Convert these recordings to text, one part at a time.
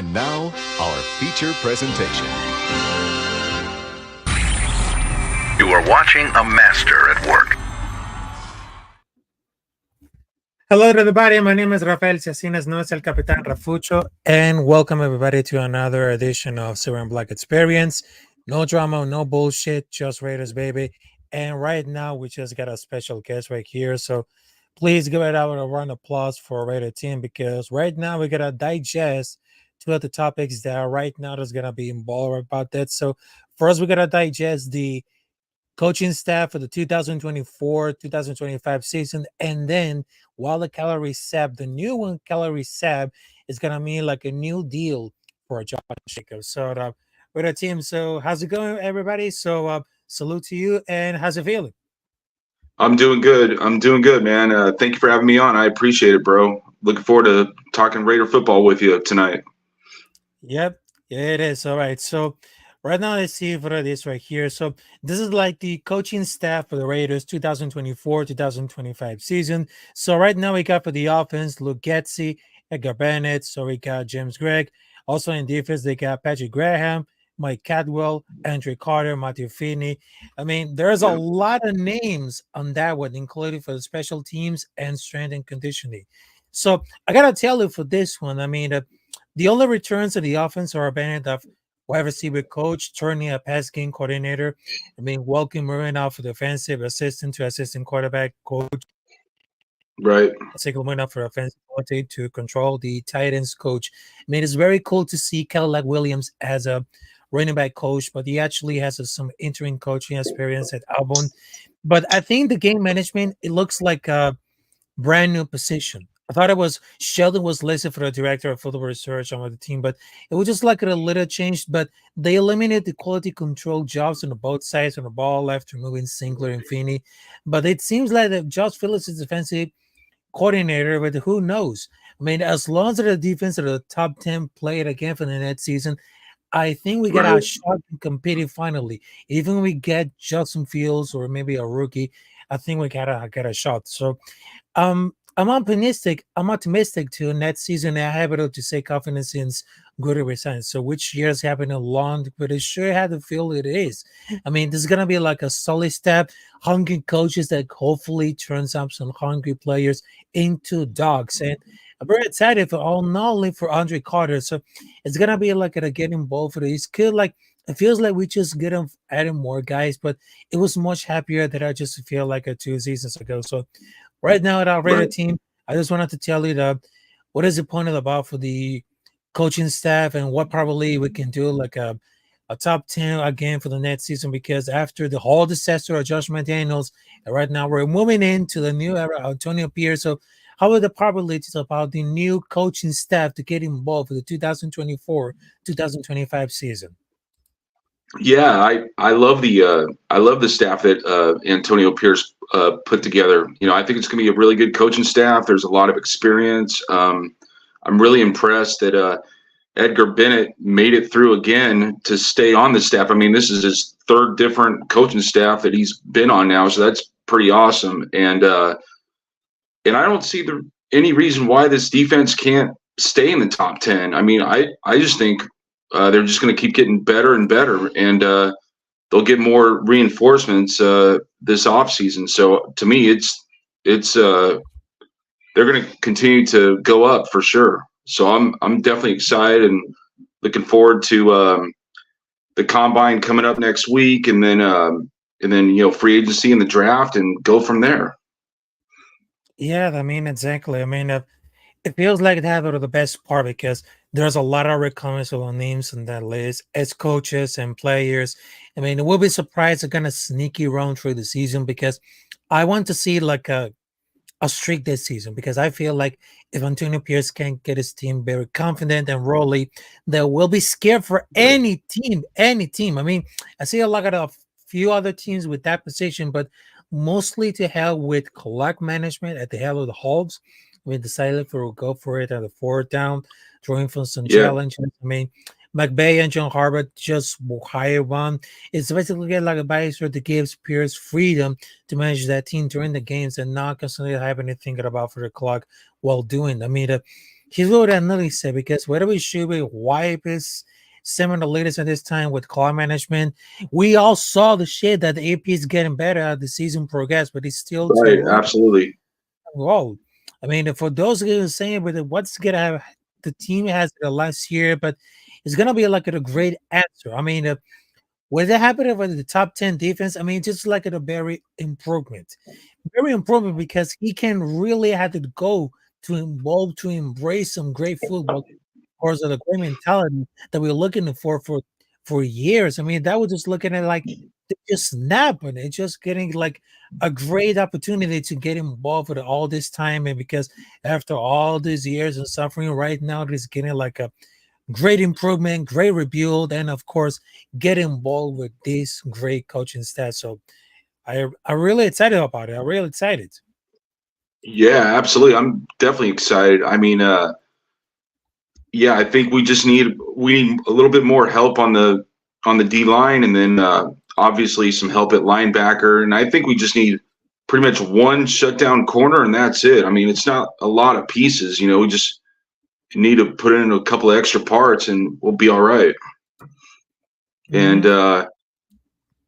And now, our feature presentation. You are watching a master at work. Hello, everybody. My name is Rafael Ciasinas, known as El Capitán Rafucho, and welcome everybody to another edition of Silver and Black Experience. No drama, no bullshit, just Raiders, baby. And right now, we just got a special guest right here. So please give it out a round of applause for our Raider team, because right now we got to digest two of the topics that are right now that's going to be involved about that. So first, we got to digest the coaching staff for the 2024-2025 season, and then while the Calorie Sab, the new one, Calorie Sab, is gonna mean like a new deal for Josh Jacobs. So with our team, so how's it going, everybody? So salute to you, and how's it feeling? I'm doing good. Man. Thank you for having me on. I appreciate it, bro. Looking forward to talking Raider football with you tonight. Yep, yeah, it is. All right, so right now, let's see what it is right here. So this is like the coaching staff for the Raiders 2024-2025 season. So right now we got for the offense, Luke Getsy, Edgar Bennett. So we got James Gregg. Also in defense, they got Patrick Graham, Mike Cadwell, Andre Carter, Matthew Finney. I mean, there's a lot of names on that one, including for the special teams and strength and conditioning. So I got to tell you for this one, I mean, the only returns to the offense are Bennett of wide receiver coach, turning a pass game coordinator. I mean, Welcome Marino for defensive assistant to assistant quarterback coach. Right. Single winner for offensive coordinator to control the tight ends coach. I mean, it's very cool to see Cadillac Williams as a running back coach, but he actually has some interim coaching experience at Auburn. But I think the game management, it looks like a brand new position. I thought it was Sheldon was listed for the director of football research on the team, but it was just like a little change. But they eliminated the quality control jobs on both sides on the ball after moving Sinclair and Finney. But it seems like that Josh Phillips is defensive coordinator, but who knows? I mean, as long as the defense are the top 10 played again for the next season, I think we got our shot to compete finally. Even when we get Justin Fields or maybe a rookie, I think we got a shot. So I'm optimistic. I'm optimistic to next season. I have able to say confidence in good resign. So which years happened along, but it sure had to feel it is. I mean, this is gonna be like a solid step. Hungry coaches that hopefully turns up some hungry players into dogs. And I'm very excited for all, not only for Andre Carter. So it's gonna be like a get involved for these kid. Like it feels like we just get them adding more guys, but it was much happier that I just feel like 2 seasons ago. So right now at our Raider team, I just wanted to tell you that what is the point of about for the coaching staff and what probably we can do like a top 10 again for the next season, because after the whole disaster of Josh McDaniels, right now we're moving into the new era of Antonio Pierce. So how are the probabilities about the new coaching staff to get involved with the 2024-2025 season? Yeah, I love the staff that Antonio Pierce put together. You know, I think it's going to be a really good coaching staff. There's a lot of experience. I'm really impressed that Edgar Bennett made it through again to stay on the staff. I mean, this is his third different coaching staff that he's been on now, so that's pretty awesome. And I don't see any reason why this defense can't stay in the top 10. I mean, I just think they're just going to keep getting better and better, and they'll get more reinforcements this offseason. So to me, it's they're going to continue to go up for sure. So I'm definitely excited and looking forward to the combine coming up next week, and then free agency and the draft, and go from there. Yeah, I mean, exactly. I mean, it feels like they have the best part, because there's a lot of recognizable names on that list as coaches and players. I mean, we'll be surprised they're gonna sneaky run through the season, because I want to see like a streak this season, because I feel like if Antonio Pierce can't get his team very confident and rolly, they will be scared for any team. Any team. I mean, I see a lot of a few other teams with that position, but mostly to hell with clock management at the hell of the Hogs. We decided to go for it at the fourth down, throwing for some challenges. I mean, McVay and John Harbaugh just hire one. It's basically like a advisor that gives Pierce freedom to manage that team during the games and not constantly having to think about for the clock while doing. I mean, here's what I really say, because whether we should be wipe is some of the latest at this time with clock management, we all saw the shit that the AP is getting better as the season progressed, but it's still too Right. early. Absolutely. Whoa. I mean, for those who are saying, but what's gonna have the team has the last year, but it's gonna be like a great answer. I mean, what that happened with the top 10 defense, I mean, just like a very improvement because he can really have to go to involve to embrace some great football course of the great mentality that we're looking for years. I mean, that was just looking at like they just snap and it's just getting like a great opportunity to get involved with all this time. And because after all these years of suffering, right now it's getting like a great improvement, great rebuild, and of course, get involved with this great coaching staff. So I'm really excited about it. I'm really excited. Yeah, absolutely. I'm definitely excited. I mean, yeah, I think we need a little bit more help on the D line, and then obviously some help at linebacker. And I think we just need pretty much one shutdown corner, and that's it. I mean, it's not a lot of pieces. We just need to put in a couple of extra parts, and we'll be all right. And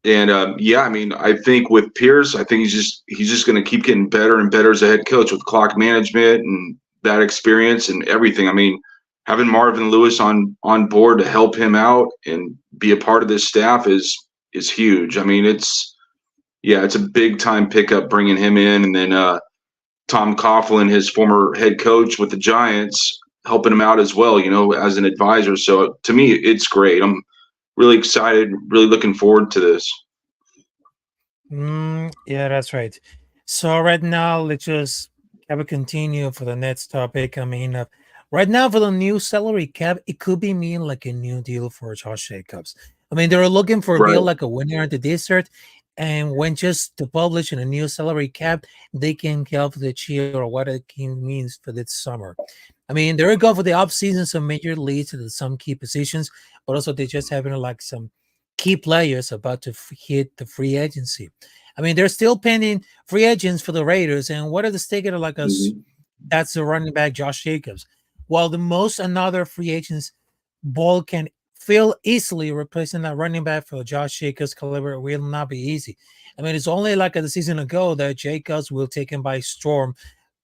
Mm, yeah, I mean, I think with Pierce, I think he's just going to keep getting better and better as a head coach with clock management and that experience and everything. I mean, having Marvin Lewis on board to help him out and be a part of this staff is huge. I mean, it's a big time pickup bringing him in, and then Tom Coughlin, his former head coach with the Giants, helping him out as well. As an advisor. So to me, it's great. I'm really excited, really looking forward to this. yeah, that's right. So right now, let's just have a continue for the next topic. I mean, right now for the new salary cap, it could be mean like a new deal for Josh Jacobs. I mean, they were looking for a deal Right. like a winner at the desert, and when just to publish in a new salary cap, they can help the cheer or what it can means for this summer. I mean, they're going for the off season, some major leads to some key positions, but also they just having like some key players about to hit the free agency. I mean, they're still pending free agents for the Raiders, and what are the stake of like us? Mhm. That's the running back Josh Jacobs. While the most another free agents ball can feel easily replacing that running back for Josh Jacobs caliber will not be easy. I mean, it's only like a season ago that Jacobs will take him by storm,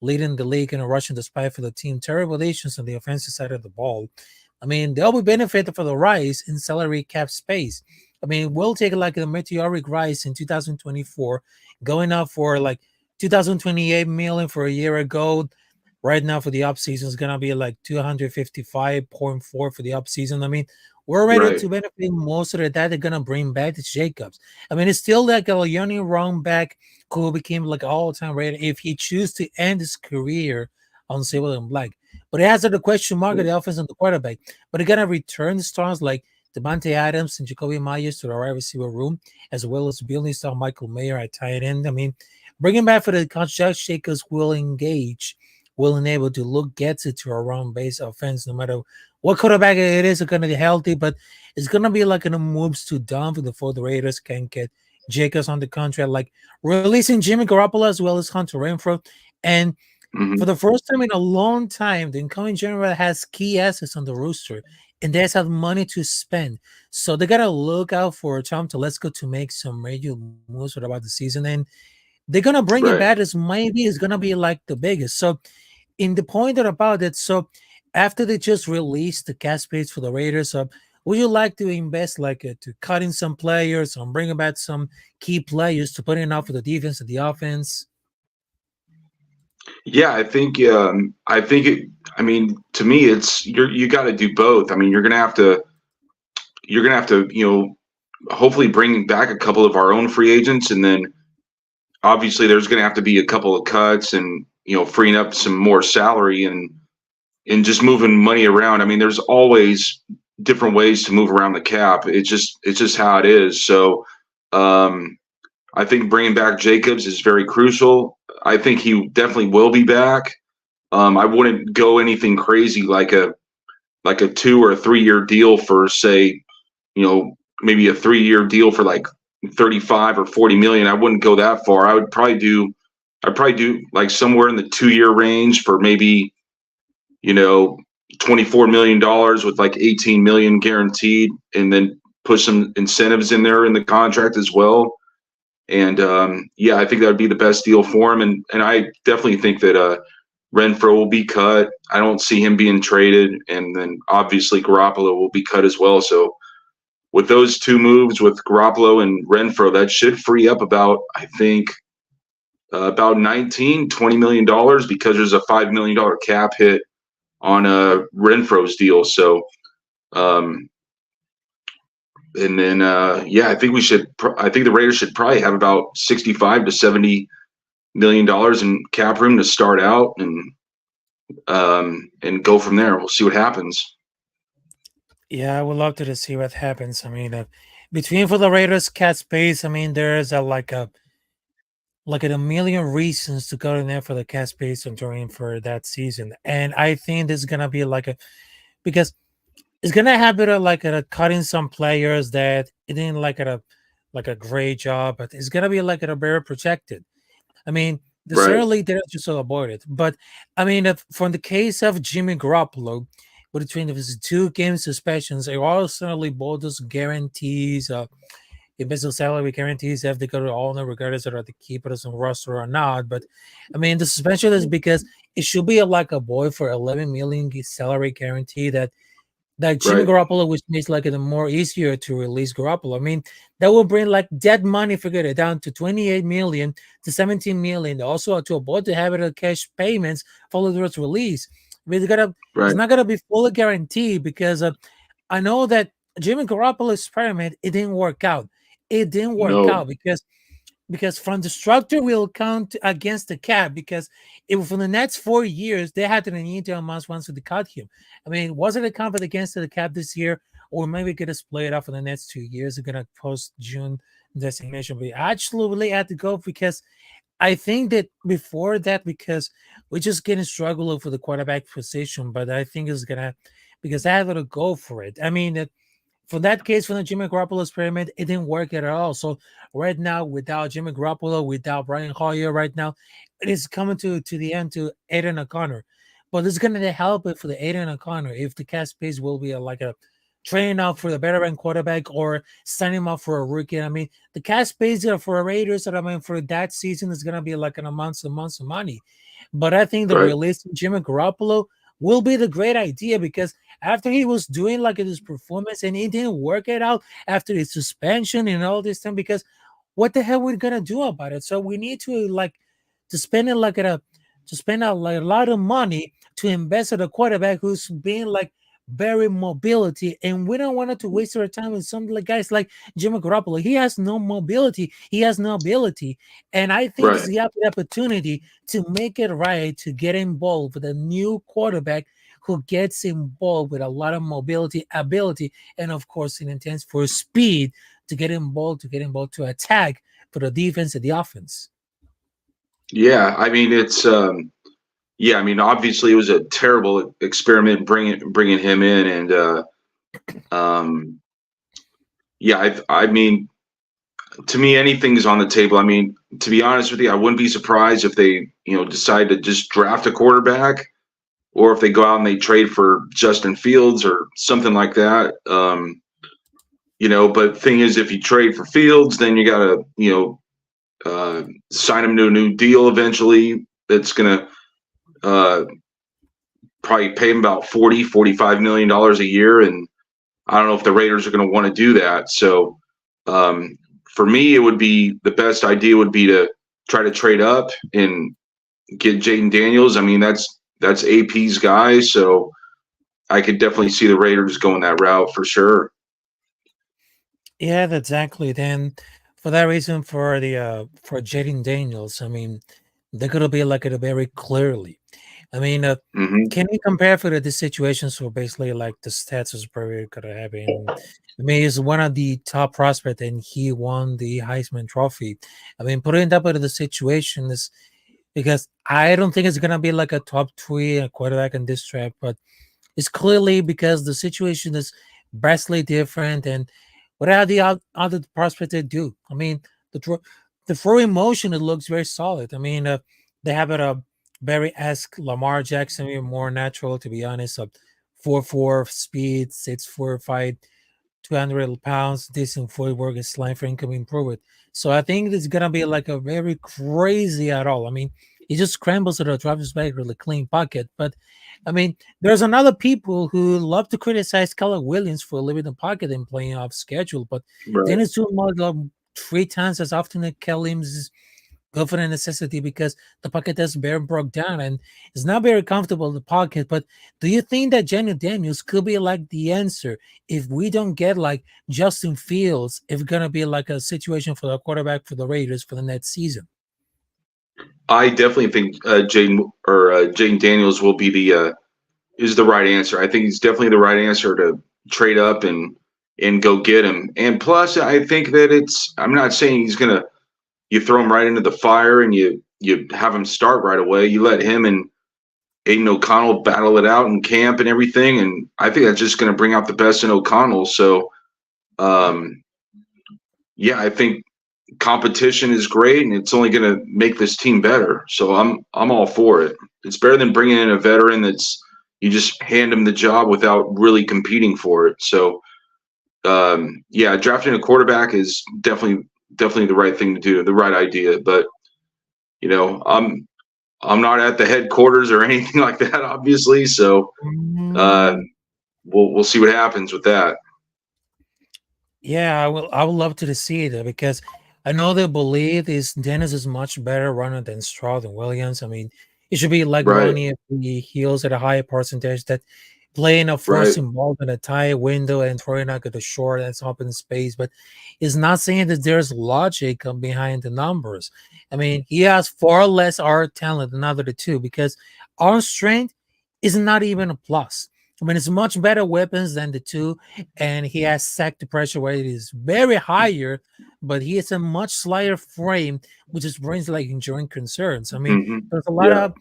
leading the league in a rushing despite for the team terrible relations on the offensive side of the ball. I mean, they'll be benefited for the rise in salary cap space. I mean, we'll take like a meteoric rise in 2024, going up for like 2028 million for a year ago. Right now for the up season is gonna be like 255.4 for the up season. I mean, we're ready Right. to benefit most of the that they're gonna bring back the Jacobs. I mean, it's still like a young run back who became like all-time rated if he choose to end his career on silver and black. But it has the question mark of the offense and the quarterback. But they're gonna return the stars like Devontae Adams and Jacoby Myers to the wide receiver room, as well as building star Michael Mayer at tight end. I mean, bringing back for the Josh Jacobs will enable to look gets it to a run base offense no matter what quarterback it is going to be healthy, but it's going to be like in a moves to dump before the Raiders can get Jacobs on the contract, like releasing Jimmy Garoppolo as well as Hunter Renfro. And for Mhm. the first time in a long time, the incoming general has key assets on the rooster and they have money to spend. So they got to look out for Tom Telesco to make some major moves for about the season. And they're going to bring him Right. back as maybe is going to be like the biggest. So in the point about it, so after they just released the cap space for the Raiders, would you like to invest like to cut in some players or bring back some key players to put in out for the defense and the offense? Yeah, I think it. I mean, to me, it's you got to do both. I mean, you're gonna have to hopefully bring back a couple of our own free agents, and then obviously there's gonna have to be a couple of cuts and freeing up some more salary and just moving money around. I mean, there's always different ways to move around the cap. It's just how it is. So um, I think bringing back Jacobs is very crucial. I think he definitely will be back. I wouldn't go anything crazy like a 2 or 3 year deal for say, maybe a 3 year deal for like 35 or 40 million. I wouldn't go that far. I'd probably do like somewhere in the 2 year range for maybe you know, $24 million with like 18 million guaranteed, and then put some incentives in there in the contract as well. And yeah, I think that would be the best deal for him. And I definitely think that Renfro will be cut. I don't see him being traded, and then obviously Garoppolo will be cut as well. So with those two moves, with Garoppolo and Renfro, that should free up about, I think, about 19, $20 million, because there's a $5 million cap hit on Renfro's deal. So, and then yeah, I think I think the Raiders should probably have about 65 to 70 million dollars in cap room to start out, and go from there. We'll see what happens. Yeah, I would love to see what happens. I mean, between for the Raiders cap space, I mean, there's a million reasons to go in there for the cap space and during for that season, and I think there's gonna be because it's gonna have it cutting some players that it didn't like a great job, but it's gonna be a very protected. I mean, Right, certainly they're just to avoid it. But I mean, from the case of Jimmy Garoppolo, between his 2 game suspensions, they all certainly both those guarantees, invisible salary guarantees if they go to the owner, regardless of the keepers on roster or not. But I mean, the suspension is because it should be like a boy for 11 million salary guarantee that Jimmy right, Garoppolo, which makes it more easier to release Garoppolo. I mean, that will bring dead money, forget it, down to 28 million to 17 million. Also to avoid the habit of cash payments following its release. I mean, it's right. not gonna be fully guaranteed because I know that Jimmy Garoppolo's experiment, it didn't work out. It didn't work No, out because from the structure will count against the cap because if for the next 4 years they had to need to months once to cut him. I mean, was it a conflict against the cap this year, or maybe gonna split it up for the next 2 years? They're gonna post June designation, but actually really had to go because I think that before that, because we're just getting struggling for the quarterback position, but I think it's gonna because I have to go for it. I mean, for that case, for the Jimmy Garoppolo experiment, it didn't work at all. So right now, without Jimmy Garoppolo, without Brian Hoyer, right now, it is coming to the end to Aiden O'Connor. But it's going to help it for the Aiden O'Connor if the cap space will be like a training out for the veteran quarterback or signing him up for a rookie. I mean, the cap space for a Raiders, I mean, for that season is going to be like in a months and months of money. But I think the right, release of Jimmy Garoppolo will be the great idea because after he was doing his performance and he didn't work it out after his suspension and all this time, because what the hell we're gonna do about it? So we need to to spend it to spend a lot of money to invest in a quarterback who's being very mobility, and we don't want to waste our time with some guys like Jimmy Garoppolo. He has no mobility, he has no ability, and I think this right. is the opportunity to make it right to get involved with a new quarterback who gets involved with a lot of mobility, ability, and of course, an intent for speed to get involved to attack for the defense and the offense. Yeah, I mean it's yeah, I mean obviously it was a terrible experiment bringing him in, and um, yeah, I mean, to me anything's on the table. I mean, to be honest with you, I wouldn't be surprised if they decide to just draft a quarterback, or if they go out and they trade for Justin Fields or something like that. But thing is, if you trade for Fields, then you gotta sign him to a new deal eventually. That's gonna uh, probably pay him about 45 million dollars a year, and I don't know if the Raiders are going to want to do that. So for me, it would be the best idea would be to try to trade up and get Jaden Daniels. I mean, that's AP's guy, so I could definitely see the Raiders going that route for sure. Yeah, exactly. Then for that reason, for the for Jaden Daniels, I mean, they're gonna be it very clearly. I mean, Hmm. can you compare for the situations where basically the stats is very good at having? I mean, he's one of the top prospect and he won the Heisman Trophy. I mean, putting that into the situation is because I don't think it's gonna be a top three quarterback in this draft, but it's clearly because the situation is vastly different. And what are the other prospects they do? I mean, the throwing motion, it looks very solid. I mean, they have it very ask Lamar Jackson, maybe more natural to be honest. 4'4" speed, 6'4" fight, 200 pounds, decent footwork, his line frame can improve it. So I think it's gonna be like a very crazy at all. I mean, he just scrambles to the driver's back really clean pocket. But I mean, there's another people who love to criticize Keller Williams for leaving the pocket and playing off schedule, but then Right. it's too much 3 times as often as Keller Williams go for the necessity because the pocket has bare broke down and it's not very comfortable in the pocket. But do you think that Jenny Daniels could be like the answer if we don't get like Justin Fields? If it's gonna be like a situation for the quarterback for the Raiders for the next season? I definitely think Jane Daniels will be the is the right answer. I think he's definitely the right answer to trade up and go get him. And plus, I think that it's. I'm not saying he's gonna you throw him right into the fire and you have him start right away. You let him and Aiden O'Connell battle it out in camp and everything. And I think that's just going to bring out the best in O'Connell. So, um, yeah, I think competition is great and it's only going to make this team better. So I'm all for it. It's better than bringing in a veteran that's you just hand him the job without really competing for it. So, yeah, drafting a quarterback is definitely the right thing to do, the right idea. But you know, I'm not at the headquarters or anything like that, obviously. So uh, Mm, we'll see what happens with that. yeah, I will. I would love to see it because I know they believe is Dennis is much better runner than Stroud and Williams. I mean, it should be like Right, running at the heels at a higher percentage that playing a right. forcing ball in a tight window and throwing out at the short that's open space. But it's not saying that there's logic behind the numbers. I mean, he has far less art talent than other two because arm strength is not even a plus. I mean, it's much better weapons than the two, and he has sack to pressure rate is very higher, but he has a much slighter frame, which just brings like enduring concerns. I mean, there's a lot Yeah. of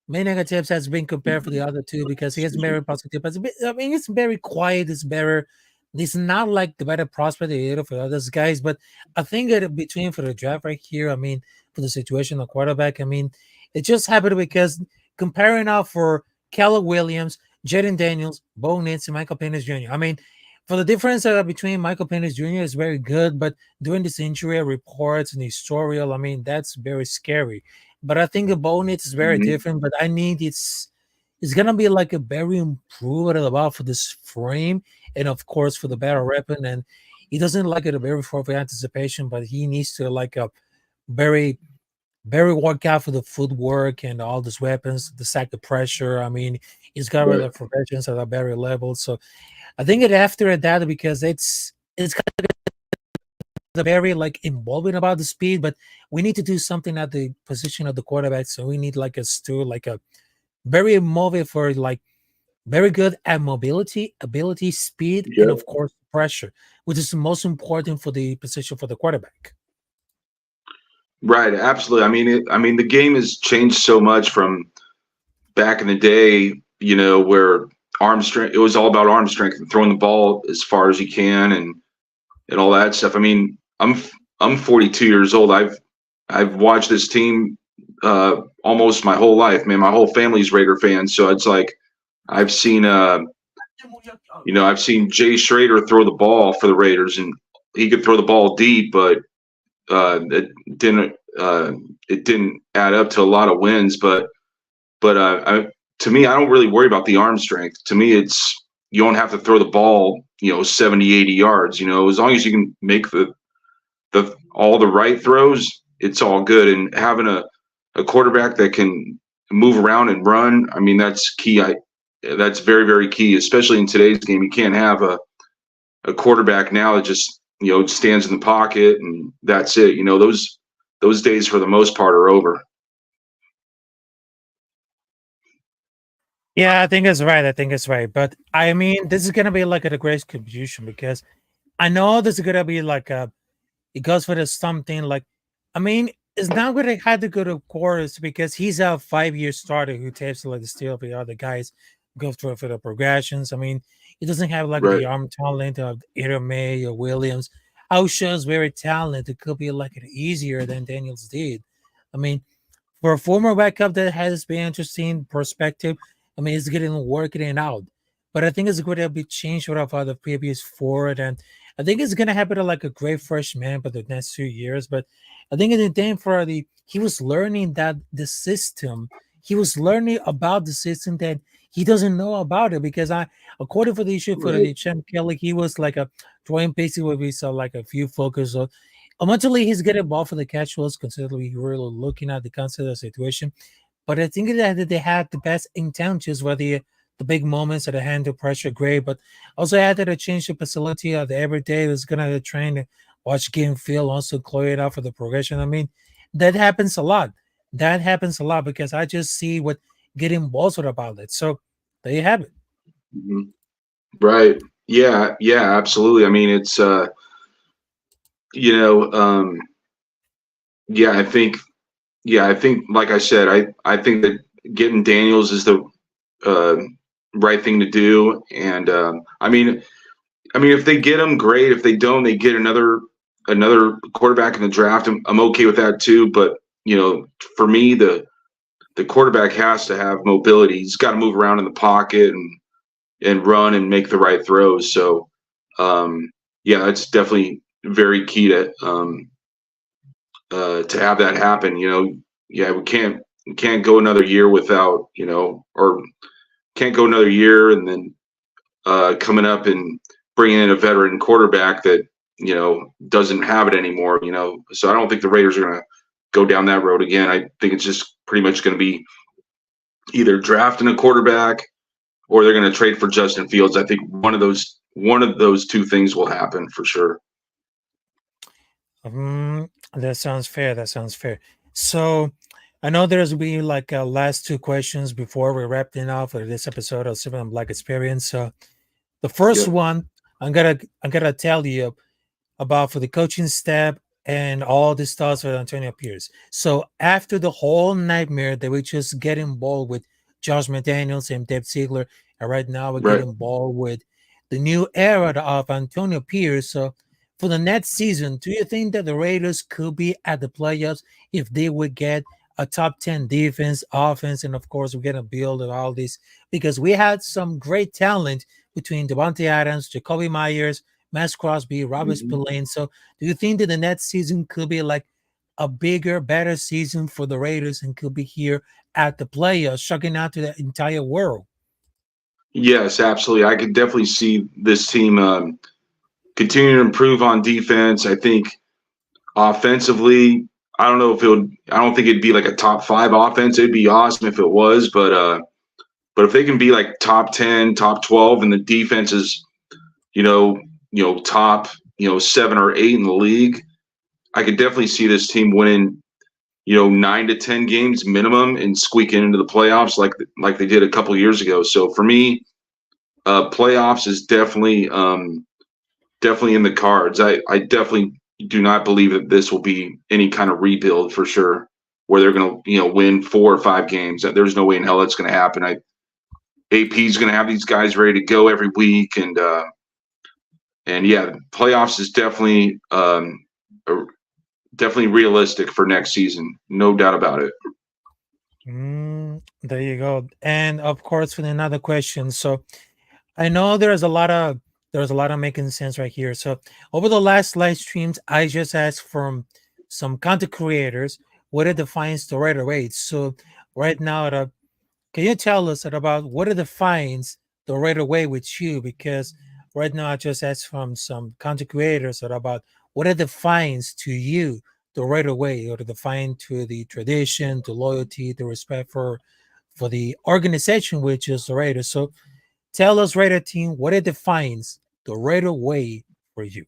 main negatives has been compared for the other two because he has Excuse me. very positive. But I mean, it's very quiet. It's better. It's not like the better prospect for others guys. But I think that between for the draft right here, I mean, for the situation of quarterback, I mean, it just happened because comparing out for Keller Williams, Jaden Daniels, Bo Nitz, and Michael Penix Jr. I mean, for the difference between Michael Penix Jr. is very good, but during this injury reports and historial, I mean, that's very scary. But I think the bonus is very Mhm. different. But I need it's gonna be like a very improved about for this frame and of course for the battle weapon. And he doesn't like it a very far for anticipation, but he needs to like a very very work out for the footwork and all these weapons, the sack the pressure. I mean, he's got Right. the professions at a very level. So I think it after that because it's very like involving about the speed, but we need to do something at the position of the quarterback. So we need like a still like a very mobile for like very good at mobility, ability, speed, and Yep. of course pressure, which is the most important for the position for the quarterback. Right. Absolutely. I mean, the game has changed so much from back in the day. You know, where arm strength. It was all about arm strength and throwing the ball as far as you can and all that stuff. I mean, I'm 42 years old. I've watched this team almost my whole life. Man, my whole family's Raider fans. So it's like I've seen I've seen Jay Schrader throw the ball for the Raiders, and he could throw the ball deep, but it didn't it didn't add up to a lot of wins. But to me, I don't really worry about the arm strength. To me, it's you don't have to throw the ball 70, 80 yards. As long as you can make the all the right throws, it's all good. And having a quarterback that can move around and run, I mean, that's key. That's very, very key, especially in today's game. You can't have a quarterback now that just stands in the pocket and that's it. Those days for the most part are over. Yeah, I think it's right. I think it's right. But I mean, this is gonna be like a great contribution because I know this is gonna be like a it goes for the something like I mean, it's not gonna have to go to chorus because he's a 5-year starter who takes like the steel for the other guys go through for the progressions. I mean, he doesn't have like Right. the arm talent of either May or Williams. Our show's very talented. It could be like easier than Daniels did. I mean, For a former backup, that has been interesting perspective. I mean, it's getting working it out, but I think it's going to be changed without the previous forward, and I think it's going to happen to like a great freshman for the next 2 years. But I think in the day for he was learning that the system, he was learning about the system that he doesn't know about it because according for the issue for Right. the Champ Kelly, he was like a drawing basically where we saw like a few focus on. Eventually, he's getting ball for the casuals, considering we're really looking at the consider situation. But I think that they had the best intentions, where the big moments at the handle pressure, great. But also added a change of facility of the every day was gonna train to watch game feel, also clear it out for the progression. I mean, that happens a lot. That happens a lot because I just see what getting balls with about it. So there you have it. Mhm. Right. Yeah. Yeah. Absolutely. I mean, it's you know, yeah. I think, like I said, I think that getting Daniels is the uh, right thing to do. And I mean, if they get him, great. If they don't, they get another quarterback in the draft. I'm okay with that too. But for me, the quarterback has to have mobility. He's got to move around in the pocket and run and make the right throws. So, yeah, that's definitely very key to have that happen. Yeah, we can't go another year without or can't go another year and then coming up and bringing in a veteran quarterback that doesn't have it anymore. So I don't think the Raiders are going to go down that road again. I think it's just pretty much going to be either drafting a quarterback or they're going to trade for Justin Fields. I think one of those two things will happen for sure. That sounds fair. That sounds fair. So I know there's be like last two questions before we're wrapping up for this episode of Seven Black Experience. So the first Yep. one I'm gonna tell you about for the coaching staff and all the stuff with Antonio Pierce. So after the whole nightmare that we just get involved with Josh McDaniels and Dave Ziegler, and right now we're Right. getting involved with the new era of Antonio Pierce. So for the next season, do you think that the Raiders could be at the playoffs if they would get a top 10 defense, offense, and of course we're gonna build all this because we had some great talent between Devontae Adams, Jacoby Myers, Max Crosby, Robert Mhm. Spillane. So, do you think that the next season could be like a bigger, better season for the Raiders and could be here at the playoffs, shocking out to the entire world? Yes, absolutely. I could definitely see this team continue to improve on defense. I think offensively, I don't know if it would. I don't think it'd be like a top five offense. It'd be awesome if it was, but if they can be like top 10, top 12, and the defense is you know top 7 or 8 in the league, I could definitely see this team winning 9 to 10 games minimum and squeaking into the playoffs like they did a couple years ago. So for me, playoffs is definitely in the cards. I definitely do not believe that this will be any kind of rebuild for sure, where they're going to win 4 or 5 games. There's no way in hell that's going to happen. AP is going to have these guys ready to go every week, and yeah, playoffs is definitely realistic for next season, no doubt about it. There you go. And of course, for another question. So, I know there's a lot of making sense right here. So over the last live streams, I just asked from some content creators what it defines the right rate. So right now, can you tell us about what it defines the right away with you? Because right now I just asked from some content creators about what it defines to you the right away, or to define to the tradition, the loyalty, the respect for the organization, which is the Raiders. So tell us, Raider team, what it defines the Raider way for you.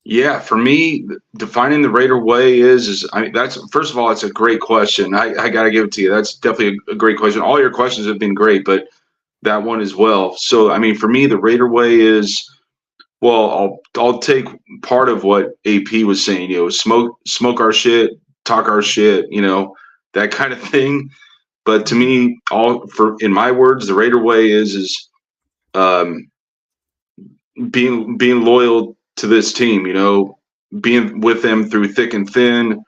Yeah, for me, defining the Raider way is I mean that's first of all, it's a great question. I got to give it to you. That's definitely a great question. All your questions have been great, but that one as well. So I mean, for me, the Raider way is well, I'll take part of what AP was saying. Smoke our shit, talk our shit. That kind of thing. But to Mhm. me, all for in my words, the Raider way is um, being loyal to this team. Being with them through thick and thin.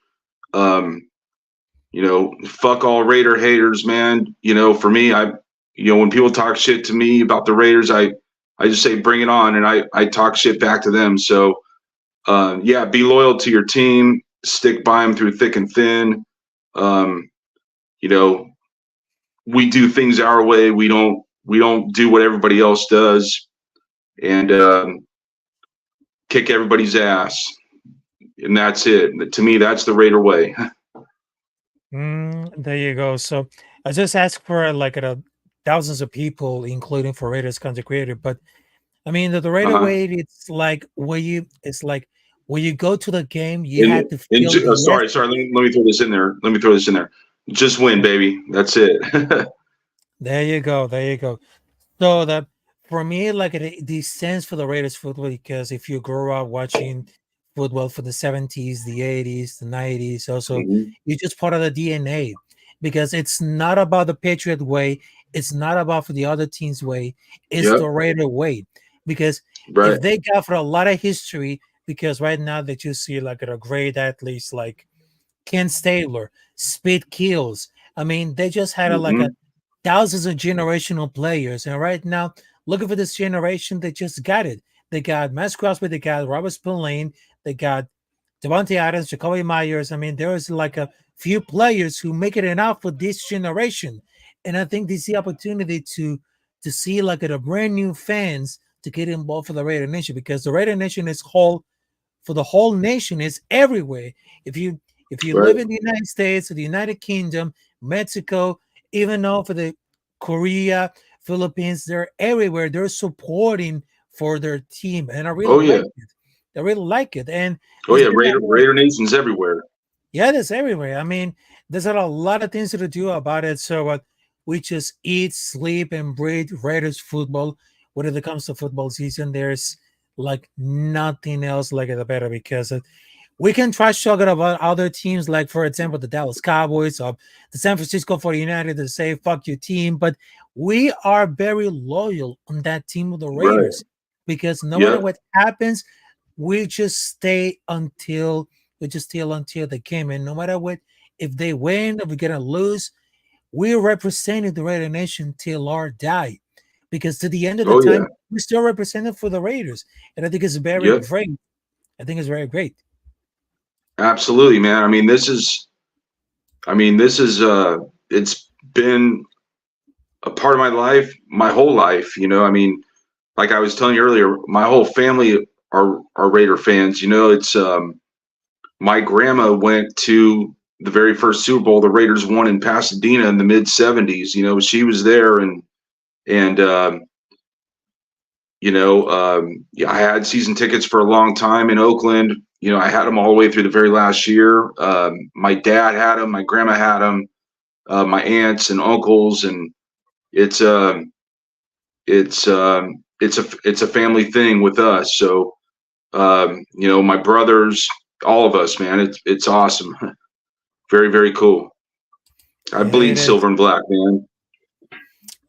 Um, fuck all Raider haters, man. For me, when people talk shit to me about the Raiders, I just say bring it on, and I talk shit back to them. So yeah, be loyal to your team, stick by them through thick and thin. Um, you know, we do things our way. We don't do what everybody else does, and kick everybody's ass, and that's it. To me, that's the Raider way. There you go. So I just asked for like thousands of people, including for Raiders content creator. But I mean, the Raider Uh-huh. way, it's like when you go to the game, you had to feel the Sorry. Let me throw this in there. Just win, baby. That's it. There you go. There you go. So that for me, like the sense for the Raiders football, because if you grow up watching football for the 70s, the 80s, the 90s, also Mhm. you're just part of the DNA because it's not about the Patriot way, it's not about for the other team's way, it's Yep. the Raider way. Because Right. if they got for a lot of history, because right now that you see like a great athletes like Ken Stabler, Speed Kills. I mean, they just had like a Hmm. thousands of generational players, and right now, looking for this generation, they just got it. They got Max Crosby, they got Robert Spillane, they got Devontae Adams, Jacoby Myers. I mean, there is like a few players who make it enough for this generation, and I think this is the opportunity to see like a brand new fans to get involved for the Raider Nation because the Raider Nation is whole for the whole nation. Is everywhere. If you Right. live in the United States or the United Kingdom, Mexico, even though for the Korea, Philippines, they're everywhere. They're supporting for their team, and I really Oh yeah. like it. I really like it, and Oh it's yeah. been that way. Raider Nation's everywhere. Yeah, that's everywhere. I mean, there's a lot of things to do about it. So we just eat, sleep, and breathe Raiders football. When it comes to football season, there's like nothing else like it better because we can trash talk about other teams, like for example, the Dallas Cowboys or the San Francisco 49ers to say fuck your team, but we are very loyal on that team of the Right. Raiders because no matter Yep. what happens, we just stay until the game. And no matter what, if they win, if we're gonna lose, we're representing the Raider Nation till our die. Because to the end of the Oh yeah. time, we're still representing for the Raiders. And I think it's very Yep. great. I think it's very great. Absolutely, man. This is it's been a part of my life, my whole life. Like I was telling you earlier, my whole family are Raider fans. It's my grandma went to the very first Super Bowl the Raiders won in Pasadena in the mid '70s. She was there, and yeah, I had season tickets for a long time in Oakland. I had them all the way through the very last year. My dad had them, my grandma had them, my aunts and uncles, and it's it's a family thing with us. So my brothers, all of us, man, it's awesome. Very, very cool. I Yeah, bleed it is. silver and black, man.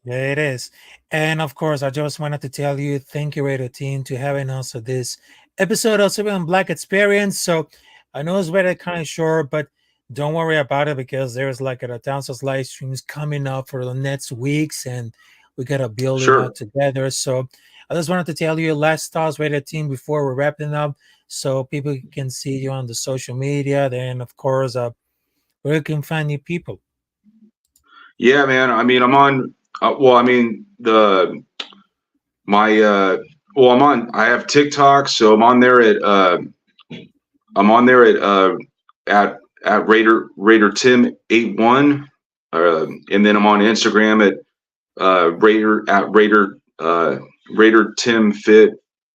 Yeah, it is. And of course, I just wanted to tell you, thank you, Radio Team, to having us on this episode of Silver and Black Experience. So I know it's very kind of short, but don't worry about it because there's like a thousands of live streams coming up for the next weeks, and we gotta build it Sure. out together. So I just wanted to tell you last thoughts, Radio Team, before we're wrapping up, so people can see you on the social media. Then, of course, where you can find new people. Yeah, man. I'm on. Well, the my well, I have TikTok, so I'm on there at Raider Tim 81, and then I'm on Instagram at Raider Tim Fit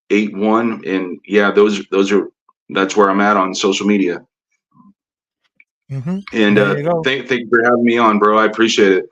81, and yeah, those are that's where I'm at on social media. And There you go. thank you for having me on, bro. I appreciate it.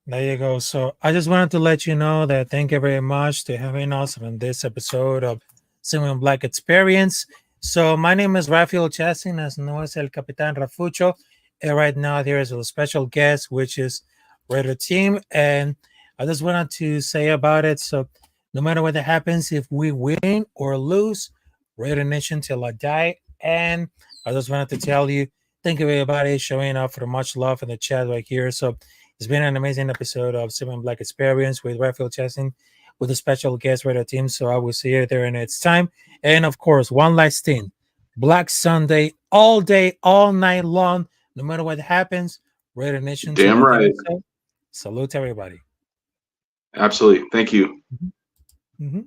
There you go. So I just wanted to let you know that thank you very much to having us on this episode of Silver and Black Experience. So my name is Rafael Chassin, as known as El Capitán Rafucho. And right now there is a special guest, which is Raider Team. And I just wanted to say about it. So no matter what happens, if we win or lose, Raider Nation till I die. And I just wanted to tell you, Thank you, everybody, showing up for the much love in the chat right here. So it's been an amazing episode of Seven Black Experience with Raphael Chassin, with a special guest radio team. So I will see you there in its time. And of course, one last thing, Black Sunday, all day, all night long, no matter what happens, Radio Nation. Damn right. Salute everybody. Absolutely. Thank you. Mm-hmm.